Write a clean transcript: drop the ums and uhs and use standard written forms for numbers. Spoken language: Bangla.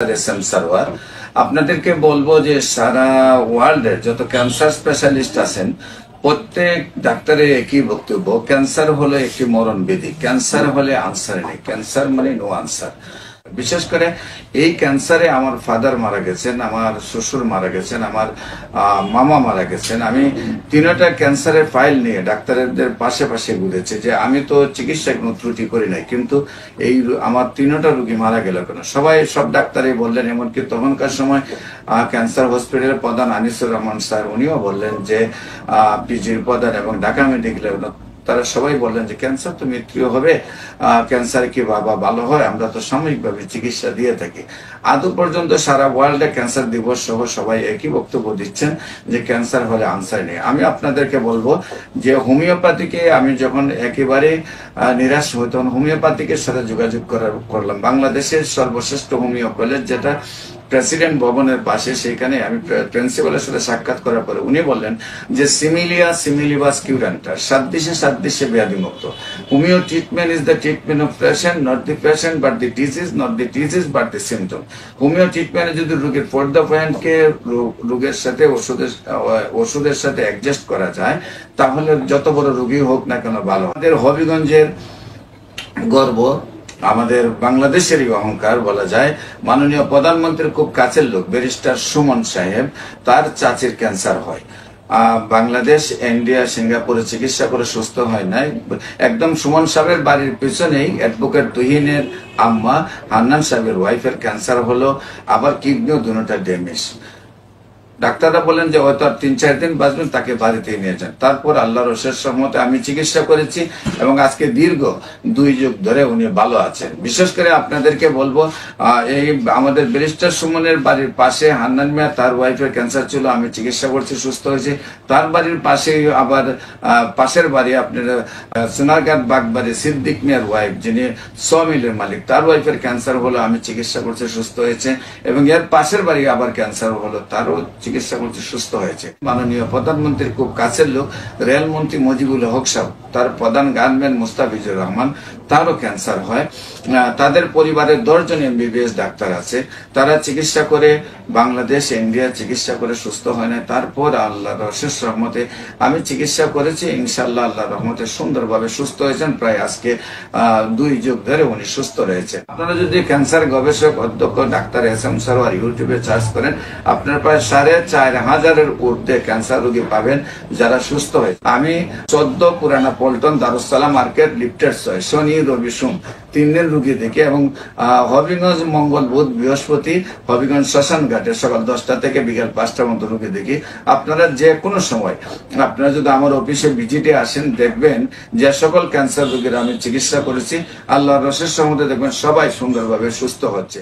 এসএম সারওয়ার। আপনাদেরকে বলবো যে সারা ওয়ার্ল্ডের যত ক্যান্সার স্পেশালিস্ট আছেন প্রত্যেক ডাক্তারের একই বক্তব্য, ক্যান্সার হলো একটি মরণ ব্যাধি, ক্যান্সার হলে আনসার নেই, ক্যান্সার মানে নো আনসার। বিশেষ করে এই ক্যান্সারে আমার ফাদার মারা গেছেন, আমার শ্বশুর মারা গেছেন, আমার মামা মারা গেছেন। আমি তিনটা ক্যান্সারের ফাইল নিয়ে ডাক্তারদের পাশে পাশে ঘুরেছি যে আমি তো চিকিৎসা কোনো ত্রুটি করি নাই, কিন্তু এই আমার তিনটা রোগী মারা গেল কেন? সব ডাক্তারই বললেন, এমনকি তখনকার সময় ক্যান্সার হসপিটালের প্রধান আনিসুর রহমান স্যার উনিও বললেন যে পিজির প্রধান এবং ঢাকা মেডিকেলের তারা সবাই বললেন যে ক্যান্সার তো মৃত্যু হবে, ক্যান্সার কি বাবা ভালো হয়, আমরা তো সাময়িকভাবে চিকিৎসা দিয়ে থাকি। আদৌ পর্যন্ত সারা ওয়ার্ল্ডে ক্যান্সার দিবস সহ সবাই একই বক্তব্য দিচ্ছেন যে ক্যান্সার হলে আনসার নেই। আমি আপনাদেরকে বলবো যে হোমিওপ্যাথিকে আমি যখন একেবারে নিরাশ হই তখন হোমিওপ্যাথিকের সাথে যোগাযোগ করলাম। বাংলাদেশের সর্বশ্রেষ্ঠ হোমিও কলেজ যেটা প্রেসিডেন্ট ভবনের পাশে, সেখানে আমি প্রিন্সিপালের সাথে সাক্ষাৎ করার পরে উনি বললেন যে সিমিলিয়া সিমিলিবাস কিউরান্টা, সাদৃশ্যে ব্যাধি মুক্ত। Homoeo treatment is the treatment of patient, not the patient but the disease, not the disease but the symptom. Homoeo ট্রিটমেন্টে যদি রোগীর ফর দ্য পয়েন্টকে রোগের সাথে ওষুধের সাথে অ্যাডজাস্ট করা যায় তাহলে যত বড় রোগী হোক না কেন ভালো। আমাদের হবিগঞ্জের গর্ব, আমাদের বাংলাদেশেরই অহংকার বলা যায়, মাননীয় প্রধানমন্ত্রীর খুব কাছের লোক ব্যারিস্টার সুমন সাহেব, তার চাচির ক্যান্সার হয়। বাংলাদেশ, ইন্ডিয়া, সিঙ্গাপুরে চিকিৎসা করে সুস্থ হয় নাই। একদম সুমন সাহেবের বাড়ির পিছনেই অ্যাডভোকেট তুহিনের আম্মা হান্নান সাহেবের ওয়াইফের ক্যান্সার হলো, আবার কিডনিও দুটোটা ড্যামেজ। ডাক্তাররা বলেন যে হয়তো আর ৩-৪ দিন বাঁচবেন, তাকে বাড়িতে নিয়ে যান। তারপর আল্লাহর অশেষ রহমতে আমি চিকিৎসা করেছি এবং আজকে দীর্ঘ 2 যুগ ধরে উনি ভালো আছেন। বিশেষ করে আপনাদেরকে বলবো, এই আমাদের ব্যারিস্টার সুমনের বাড়ির পাশে হান্নান মিয়া, তার ওয়াইফের ক্যান্সার ছিল, আমি চিকিৎসা করছি, সুস্থ হয়েছে। তার বাড়ির পাশে আবার পাশের বাড়ি আপনার সোনারঘাট বাগবাড়ি সিদ্দিক মিয়ার ওয়াইফ, যিনি সমিলের মালিক, তার ওয়াইফের ক্যান্সার হলো, আমি চিকিৎসা করছি, সুস্থ হয়েছে। এবং এর পাশের বাড়ি আবার ক্যান্সার হলো, তারও চিকিৎসা করতে সুস্থ হয়েছে। মাননীয় প্রধানমন্ত্রীর খুব কাছের লোক রেলমন্ত্রী মুজিবুল হক সাহেব, তার প্রধান গানম্যান মুস্তাফিজুর রহমান, তারও ক্যান্সার হয়। তাদের পরিবারের 10 জন এমবিবিএস ডাক্তার আছে, তারা চিকিৎসা করে বাংলাদেশ, ইন্ডিয়া চিকিৎসা করে সুস্থ হয় না। তারপর আল্লাহর অশেষ রহমতে আমি চিকিৎসা করেছি, ইনশাআল্লাহ আল্লাহর রহমতে সুন্দরভাবে সুস্থ হয়েছেন। প্রায় আজকে 2 যুগ ধরে উনি সুস্থ রয়েছে। আপনারা যদি ক্যান্সার গবেষক অধ্যক্ষ ডাক্তার এসএম সারওয়ার ইউটিউবে সার্চ করেন, আপনার প্রায় 4,500-এর ঊর্ধ্বে ক্যান্সার রোগী পাবেন যারা সুস্থ হয়েছে। আমি 14 পুরানা পল্টন দারুসালাম মার্কেট লিফটের 6 শনি রবি সোম 3 দিন রুগী দেখি এবং হবিগঞ্জ মঙ্গল বুধ বৃহস্পতি হবিগঞ্জ শ্মশান ঘাটে সকাল 10টা থেকে বিকাল 5টা মতো রুগী দেখি। আপনারা যে কোনো সময় আপনারা যদি আমার অফিসে ভিজিটে আসেন, দেখবেন যে সকল ক্যান্সার রোগীর আমি চিকিৎসা করেছি, আল্লাহর অশেষ রহমতে দেখবেন সবাই সুন্দরভাবে সুস্থ হচ্ছে।